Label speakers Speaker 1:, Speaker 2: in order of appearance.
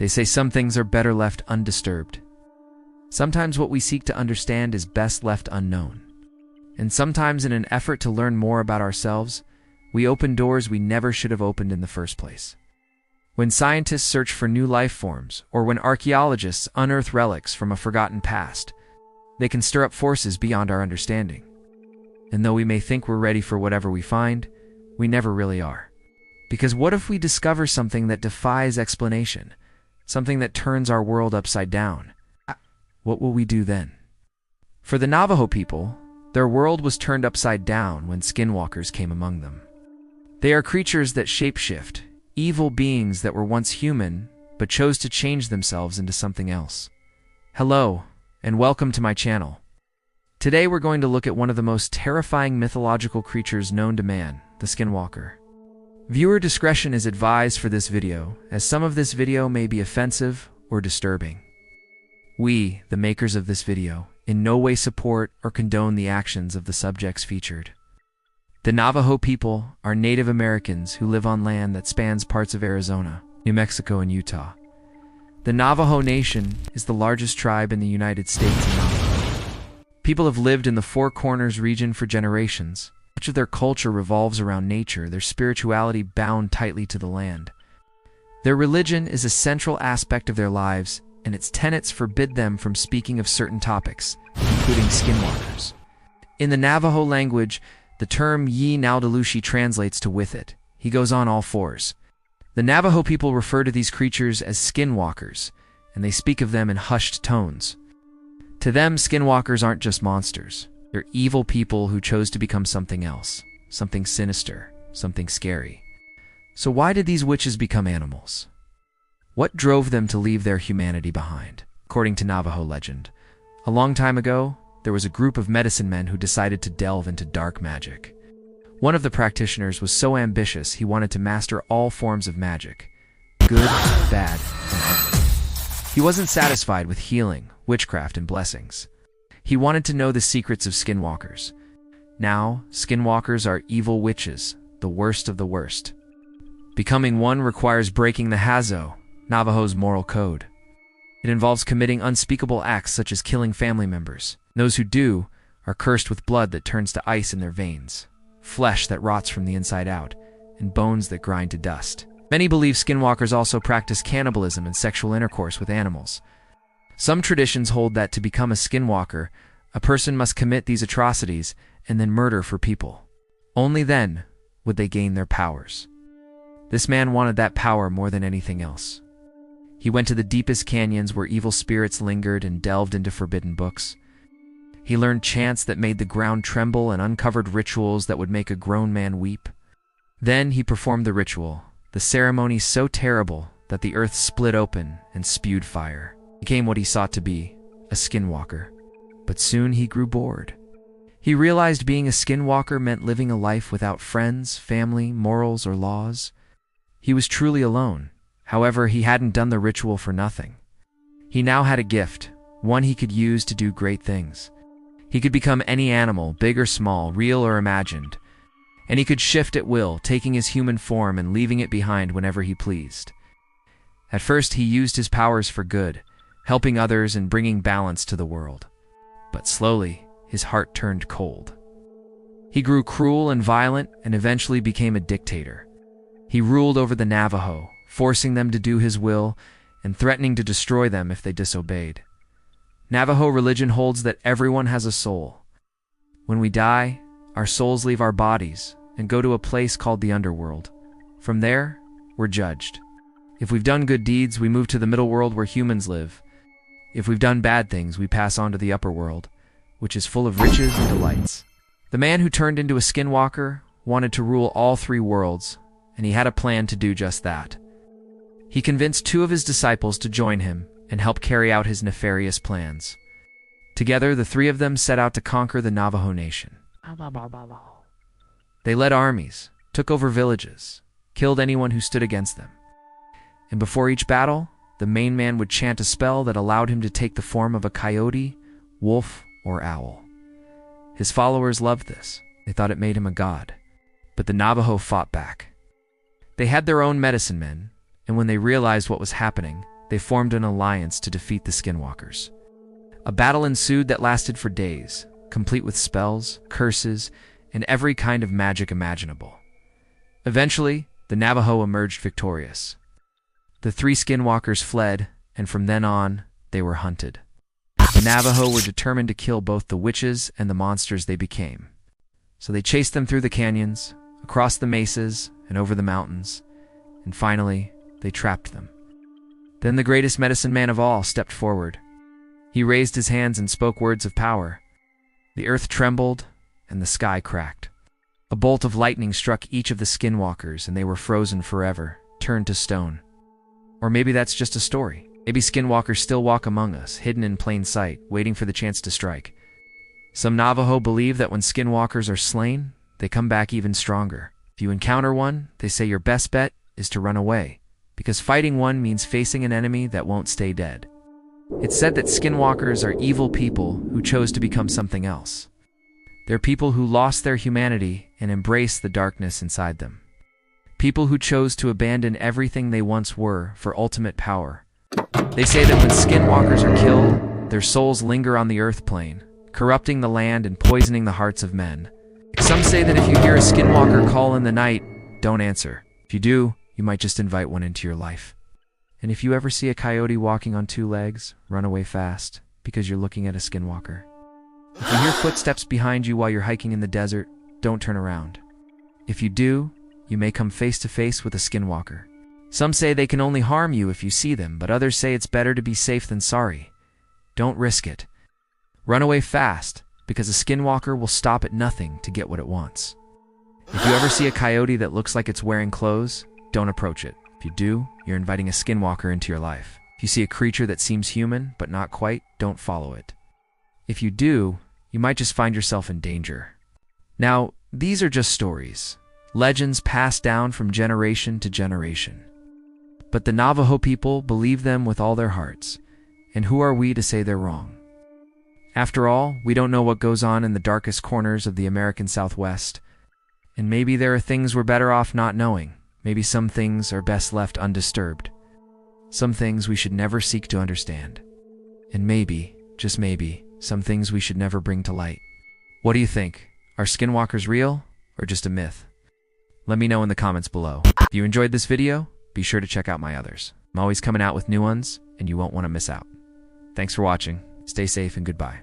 Speaker 1: They say some things are better left undisturbed. Sometimes what we seek to understand is best left unknown. And sometimes in an effort to learn more about ourselves, we open doors we never should have opened in the first place. When scientists search for new life forms, or when archaeologists unearth relics from a forgotten past, they can stir up forces beyond our understanding. And though we may think we're ready for whatever we find, we never really are. Because what if we discover something that defies explanation, something that turns our world upside down? What will we do then? For the Navajo people, their world was turned upside down when Skinwalkers came among them. They are creatures that shapeshift, evil beings that were once human but chose to change themselves into something else. Hello, and welcome to my channel. Today we're going to look at one of the most terrifying mythological creatures known to man, the Skinwalker. Viewer discretion is advised for this video, as some of this video may be offensive or disturbing. We, the makers of this video, in no way support or condone the actions of the subjects featured. The Navajo people are Native Americans who live on land that spans parts of Arizona, New Mexico, and Utah. The Navajo Nation is the largest tribe in the United States and Navajo. People have lived in the Four Corners region for generations. Much of their culture revolves around nature, their spirituality bound tightly to the land. Their religion is a central aspect of their lives, and its tenets forbid them from speaking of certain topics, including skinwalkers. In the Navajo language, the term Yi Naldalushi translates to with it. He goes on all fours. The Navajo people refer to these creatures as skinwalkers, and they speak of them in hushed tones. To them, skinwalkers aren't just monsters. They're evil people who chose to become something else, something sinister, something scary. So why did these witches become animals? What drove them to leave their humanity behind? According to Navajo legend, a long time ago, there was a group of medicine men who decided to delve into dark magic. One of the practitioners was so ambitious he wanted to master all forms of magic, good, bad, and ugly. He wasn't satisfied with healing, witchcraft, and blessings. He wanted to know the secrets of skinwalkers. Now, skinwalkers are evil witches, the worst of the worst. Becoming one requires breaking the Hazo, Navajo's moral code. It involves committing unspeakable acts such as killing family members. Those who do are cursed with blood that turns to ice in their veins, flesh that rots from the inside out, and bones that grind to dust. Many believe skinwalkers also practice cannibalism and sexual intercourse with animals. Some traditions hold that to become a skinwalker, a person must commit these atrocities and then murder for people. Only then would they gain their powers. This man wanted that power more than anything else. He went to the deepest canyons where evil spirits lingered and delved into forbidden books. He learned chants that made the ground tremble and uncovered rituals that would make a grown man weep. Then he performed the ritual, the ceremony so terrible that the earth split open and spewed fire. He became what he sought to be, a skinwalker. But soon he grew bored. He realized being a skinwalker meant living a life without friends, family, morals, or laws. He was truly alone. However, he hadn't done the ritual for nothing. He now had a gift, one he could use to do great things. He could become any animal, big or small, real or imagined. And he could shift at will, taking his human form and leaving it behind whenever he pleased. At first, he used his powers for good, helping others and bringing balance to the world. But slowly, his heart turned cold. He grew cruel and violent and eventually became a dictator. He ruled over the Navajo, forcing them to do his will and threatening to destroy them if they disobeyed. Navajo religion holds that everyone has a soul. When we die, our souls leave our bodies and go to a place called the underworld. From there, we're judged. If we've done good deeds, we move to the middle world where humans live. If we've done bad things, we pass on to the upper world, which is full of riches and delights. The man who turned into a skinwalker wanted to rule all three worlds, and he had a plan to do just that. He convinced two of his disciples to join him and help carry out his nefarious plans. Together, the three of them set out to conquer the Navajo Nation. They led armies, took over villages, killed anyone who stood against them. And before each battle, the main man would chant a spell that allowed him to take the form of a coyote, wolf, or owl. His followers loved this. They thought it made him a god. But the Navajo fought back. They had their own medicine men, and when they realized what was happening, they formed an alliance to defeat the Skinwalkers. A battle ensued that lasted for days, complete with spells, curses, and every kind of magic imaginable. Eventually, the Navajo emerged victorious. The 3 Skinwalkers fled, and from then on, they were hunted. The Navajo were determined to kill both the witches and the monsters they became. So they chased them through the canyons, across the mesas, and over the mountains, and finally, they trapped them. Then the greatest medicine man of all stepped forward. He raised his hands and spoke words of power. The earth trembled, and the sky cracked. A bolt of lightning struck each of the Skinwalkers, and they were frozen forever, turned to stone. Or maybe that's just a story. Maybe Skinwalkers still walk among us, hidden in plain sight, waiting for the chance to strike. Some Navajo believe that when Skinwalkers are slain, they come back even stronger. If you encounter one, they say your best bet is to run away, because fighting one means facing an enemy that won't stay dead. It's said that Skinwalkers are evil people who chose to become something else. They're people who lost their humanity and embraced the darkness inside them. People who chose to abandon everything they once were for ultimate power. They say that when Skinwalkers are killed, their souls linger on the earth plane, corrupting the land and poisoning the hearts of men. Some say that if you hear a Skinwalker call in the night, don't answer. If you do, you might just invite one into your life. And if you ever see a coyote walking on 2 legs, run away fast, because you're looking at a Skinwalker. If you hear footsteps behind you while you're hiking in the desert, don't turn around. If you do, you may come face to face with a Skinwalker. Some say they can only harm you if you see them, but others say it's better to be safe than sorry. Don't risk it. Run away fast, because a Skinwalker will stop at nothing to get what it wants. If you ever see a coyote that looks like it's wearing clothes, don't approach it. If you do, you're inviting a Skinwalker into your life. If you see a creature that seems human, but not quite, don't follow it. If you do, you might just find yourself in danger. Now, these are just stories, legends passed down from generation to generation. But the Navajo people believe them with all their hearts, and who are we to say they're wrong? After all, we don't know what goes on in the darkest corners of the American Southwest, and maybe there are things we're better off not knowing. Maybe some things are best left undisturbed. Some things we should never seek to understand. And maybe, just maybe, some things we should never bring to light. What do you think? Are Skinwalkers real, or just a myth? Let me know in the comments below. If you enjoyed this video, be sure to check out my others. I'm always coming out with new ones, and you won't want to miss out. Thanks for watching. Stay safe and goodbye.